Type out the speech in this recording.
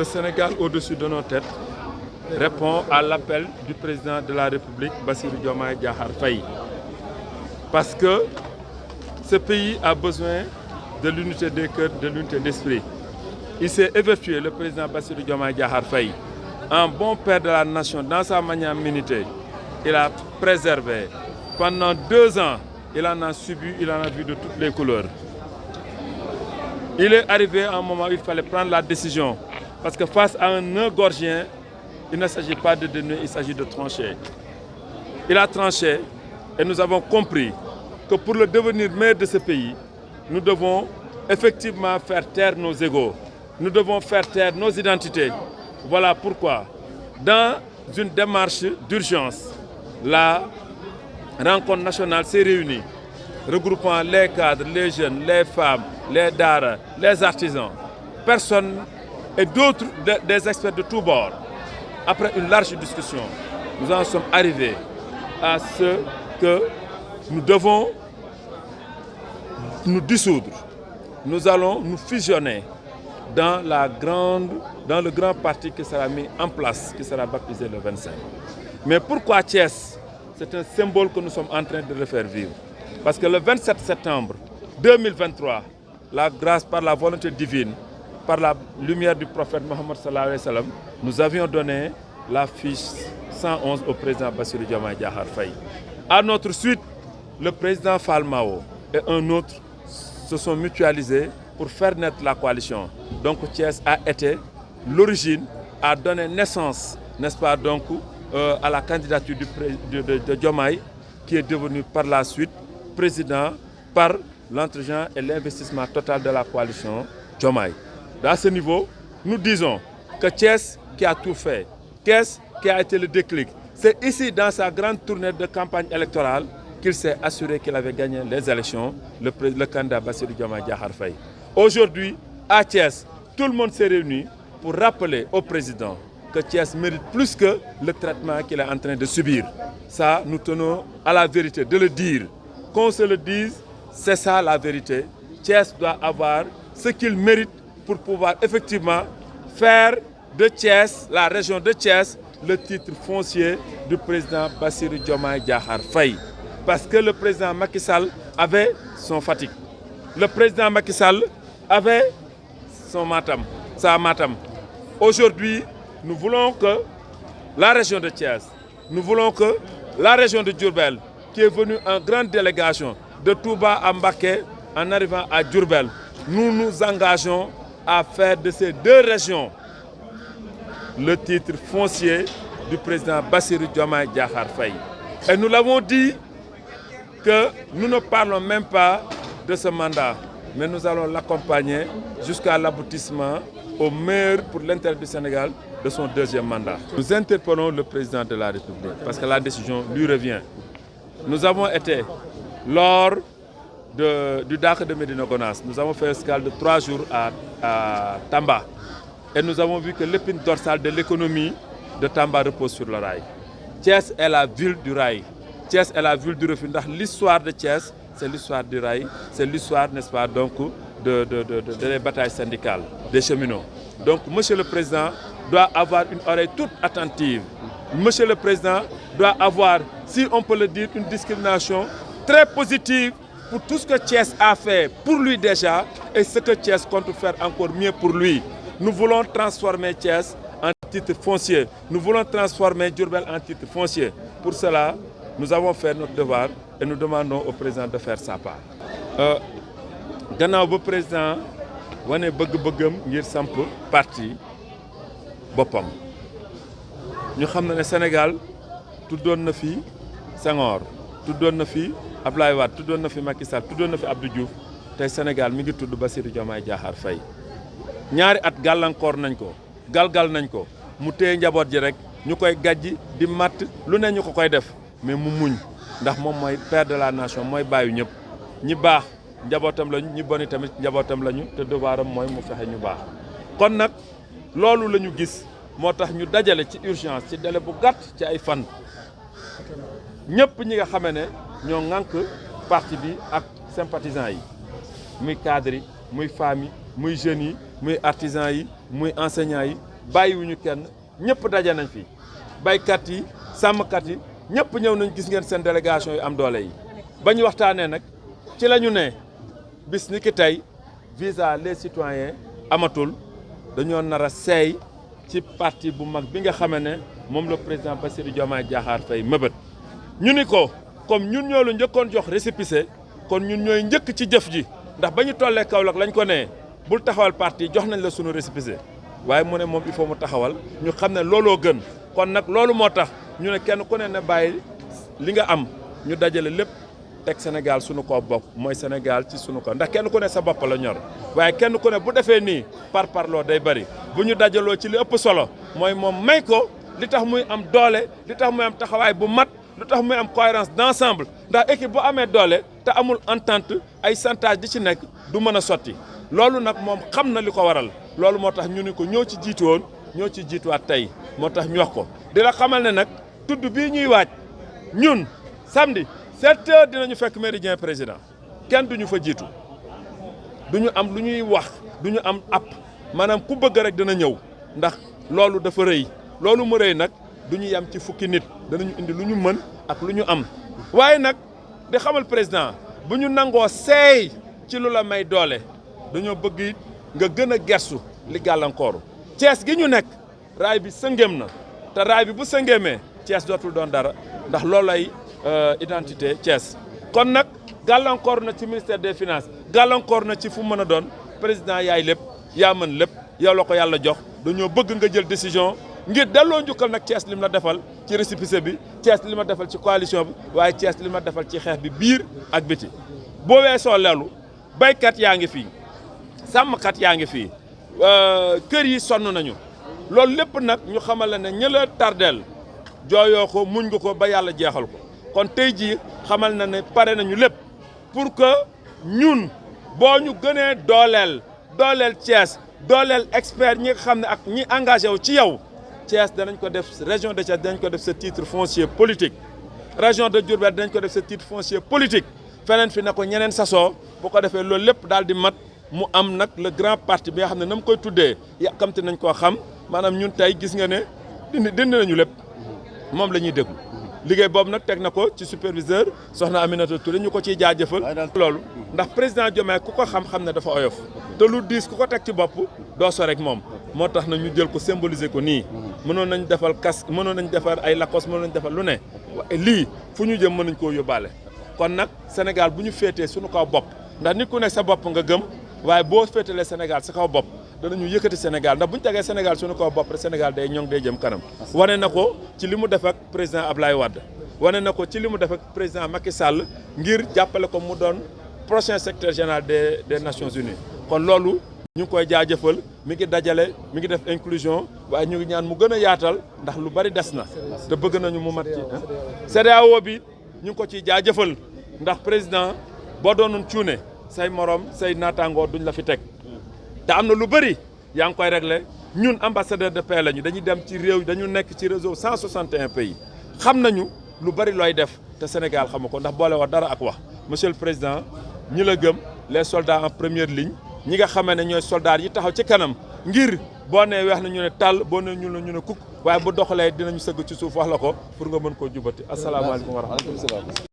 Le Sénégal au-dessus de nos têtes répond à l'appel du président de la République, Bassirou Diomaye Diakhar Faye. Parce que ce pays a besoin de l'unité des cœurs, de l'unité d'esprit. Il s'est évertué, le président Bassirou Diomaye Diakhar Faye, un bon père de la nation dans sa magnanimité. Il a préservé. Pendant 2 ans, il en a subi, il en a vu de toutes les couleurs. Il est arrivé à un moment où il fallait prendre la décision. Parce que face à un nœud gorgien, il ne s'agit pas de donner, il s'agit de trancher. Il a tranché et nous avons compris que pour le devenir maire de ce pays, nous devons effectivement faire taire nos égos. Nous devons faire taire nos identités. Voilà pourquoi, dans une démarche d'urgence, la rencontre nationale s'est réunie, regroupant les cadres, les jeunes, les femmes, les daara, les artisans, personnes et d'autres, des experts de tous bords. Après une large discussion, nous en sommes arrivés à ce que nous devons nous dissoudre. Nous allons nous fusionner dans le grand parti qui sera mis en place, qui sera baptisé le 25. Mais pourquoi Thiès? C'est un symbole que nous sommes en train de refaire vivre. Parce que le 27 septembre 2023, la grâce par la volonté divine, par la lumière du prophète Mohammed sallallahu alayhi wa sallam, nous avions donné la fiche 111 au président Bassirou Diomaye Diakhar Faye. À notre suite, le président Fall Mao et un autre se sont mutualisés pour faire naître la coalition. Donc Thiès a été l'origine, a donné naissance, n'est-ce pas, donc, à la candidature de Diomaye, qui est devenu par la suite président par l'entregent et l'investissement total de la coalition Diomaye. À ce niveau, nous disons que Thiès qui a tout fait, Thiès qui a été le déclic, c'est ici dans sa grande tournée de campagne électorale qu'il s'est assuré qu'il avait gagné les élections, le candidat Bassirou Diomaye Diakhar Faye. Aujourd'hui, à Thiès, tout le monde s'est réuni pour rappeler au président que Thiès mérite plus que le traitement qu'il est en train de subir. Ça, nous tenons à la vérité de le dire. Qu'on se le dise, c'est ça la vérité. Thiès doit avoir ce qu'il mérite pour pouvoir effectivement faire de Thiès, la région de Thiès, le titre foncier du président Bassirou Diomaye Diakhar Faye. Parce que le président Macky Sall avait son Fatick. Le président Macky Sall avait son Matam, sa Matam. Aujourd'hui, nous voulons que la région de Thiès, nous voulons que la région de Diourbel, qui est venue en grande délégation de Touba à Mbacké en arrivant à Diourbel, nous nous engageons à faire de ces 2 régions le titre foncier du président Bassirou Diomaye Diakhar Faye. Et nous l'avons dit que nous ne parlons même pas de ce mandat, mais nous allons l'accompagner jusqu'à l'aboutissement au meilleur pour l'intérêt du Sénégal de son 2e mandat. Nous interpellons le président de la République parce que la décision lui revient. Nous avons été, lors du Dakar de Médina Gounass, nous avons fait un escale de 3 jours à Tamba. Et nous avons vu que l'épine dorsale de l'économie de Tamba repose sur le rail. Thiès est la ville du rail. Thiès est la ville du refuge. L'histoire de Thiès, c'est l'histoire du rail, c'est l'histoire, n'est-ce pas, donc, des batailles syndicales, des cheminots. Donc, Monsieur le Président doit avoir une oreille toute attentive. Monsieur le Président doit avoir, si on peut le dire, une discrimination très positive pour tout ce que Thiès a fait pour lui déjà et ce que Thiès compte faire encore mieux pour lui. Nous voulons transformer Thiès en titre foncier. Nous voulons transformer Diourbel en titre foncier. Pour cela, nous avons fait notre devoir et nous demandons au président de faire sa part. Gannaaw ba président wane bëgg-bëggam ngir samp parti boppam ñu xam na ne Sénégal tuddoon na fi Senghor tuddoon na fi Abdoulaye Wade tuddoon na fi Macky Sall tuddoon na fi Abdou Diouf tey Sénégal mi ngi tudd Bassirou Diomaye Diakhar Faye. ñaari at gàllankoor nañ ko galgal nañ ko mu téye njaboot ji rek ñu koy gàjji di matt lu ne ñu ko koy def mais mu muñ ndax moom mooy père de la nation mooy bàyyu ñëpp ñi baax njabootam lañu ñi boni tamit njabootam lañu te devoiram mooy mu fexe ñu baax. kon nag loolu la ñu gis moo tax ñu dajale ci urgence ci délai bu gàtt ci ay fan ñëpp ñi nga xamee ne ñoo ŋànk parti bi ak sympathisants yi muy cadres yi muy femmes yi muy jeunes yi muy artisans yi muy enseignants yi bàyyiwuñu kenn ñëpp daje nañ fi baykat yi sàmmkat yi ñëpp ñëw nañ gis ngeen seen délégation yu am doole yi ba ñu waxtaanee nag ci la ñu ne bis ni ki tey visa les citoyens amatul dañoo nar a seey ci parti bu mag bi nga xamee ne moom le président Bassirou Diomaye Diakhar Faye mëbët ñu ni ko comme ñun ñoo la njëkkoon jox récépissé kon ñun ñooy njëkk ci jëf ji ndax ba ñu tollee Kaolack lañ ko ne bul taxawal parti jox nañ la sunu récépissé waaye mu ne moom il faut mu taxawal ñu xam ne looloo gën kon nag loolu moo tax ñu ne kenn ku ne na bàyyi li nga am ñu dajale lépp teg Sénégal sunu ko bokk mooy Sénégal ci sunu ko ndax kenn ku ne sa bopp la ñor waaye kenn ku ne bu defee nii parloo day bëri bu ñu dajaloo ci li ëpp solo mooy moom may ko li tax muy am doole li tax muy am taxawaay bu mat lu tax muy am cohérence d'ensemble ndax équipe bu amee doole te amul entente ay chantage di ci nekk du mën a sotti loolu nag moom xam na li ko waral loolu moo tax ñu ni ko ñoo ci jiitu woon ñoo ci jiituwaat tey moo tax ñu wax ko di la xamal ne nag tudd bii ñuy waaj ñun samedi 7 heures dinañu fekk méridien président kenn duñu fa jiitu duñu am lu ñuy wax duñu am app maanaam ku bëgg rek dina ñëw ndax loolu dafa rëy loolu mu rëy nag duñu yem ci fukki nit danañu indi lu ñu mën ak lu ñu am waaye nag di xamal président bu ñu nangoo seey ci lu la may doole dañoo bëgg nga gën a gersu li gàllankooru Thiès gi ñu nekk raay bi sëngéem na te raay bi bu sëngéemee Thiès dootul doon dara ndax loolay identité Thiès kon nag gàllankoor na ci ministère des finances gàllankoor na ci fu mën a doon président yaay lépp yaa mën lépp yow la ko yàlla jox dañoo bëgg nga jël décision ngir delloo njukkal nag Thiès li mu la defal ci récépissé bi Thiès li ma defal ci coalition bi waaye Thiès li ma defal ci xeex bi biir ak biti boo weesoo leelu baykat yaa ngi fii sàmmkat yaa ngi fii kër yi sonn nañu loolu lépp nag ñu xamal la ne ñëla tardeel jooyoo ko muñ nga ko ba yàlla jeexal ko kon tey jii xamal na ne pare nañu lépp pour que ñun boo ñu gënee dooleel Thiès dooleel expert ñi nga xam ne ak ñi engagé wu ci yow Thiès danañ ko def région de Thiès danañ ko def sa titre foncier politique région de Diourbel danañ ko def sa titre foncier politique feneen fi na ko ñeneen sasoo bu ko defee loolu lépp daal di mat mu am nag le grand parti bi nga xam ne na mu koy tuddee yàkkamti nañ koo xam maanaam ñun tey gis nga ne dindi nañu lépp moom la ñuy déglu liggéey boobu nag teg na ko ci superviseur soxna Aminata Touré ñu ko ciy jaajëfal loolu ndax président Diomaye ku ko xam-xam ne dafa oyof te lu diis ku ko teg ci bopp doo so rek moom moo tax na ñu jël ko symboliser ko nii mënoon nañ defal casque mënoon nañ defar ay lakos mënoon nañ defal lu ne lii fu ñu jëm mën nañ koo yóbbaale kon nag Sénégal bu ñu féetee suñu kaw bopp ndax nit ku nekk sa bopp nga gëm waaye boo féetalee Sénégal sa kaw bopp danañu yëkkati Sénégal ndax bu ñu tegee Sénégal suñu kaw bopp rek Sénégal day ñoŋ day jëm kanam wane na ko ci li mu def ak président Ablaye Wade wane na ko ci li mu def ak président Macky Sall ngir jàppale ko mu doon prochain secrétaire général des Nations Unies kon loolu ñu ngi koy jaajëfal mi ngi dajale mi ngi def inclusion waaye ñu ngi ñaan mu gën a yaatal ndax lu bari des na te bëgg nañu mu mat ci CEDEAO bi ñu ngi ko ciy jaajëfal ndax président boo doonoon cuune say morom say naataangoo duñ la fi teg te am na lu bëri yaa ngi koy réglé ñun ambassadeur de paix lañu dañuy dem ci réew dañu nekk ci réseau 161 pays xam nañu lu bëri looy def te Sénégal xamu ko ndax boole wax dara ak wax monsieur le président ñi la gëm les soldats en première ligne ñi nga xamee ne ñooy soldats yi taxaw ci kanam ngir boo nee weex na ñu ne tàll boo nee ñuul na ñu ne kukk waaye bu doxalee dinañu sëgg ci suuf wax la ko pour nga mën koo jubati asalaamaaleykum wa rahmatulah.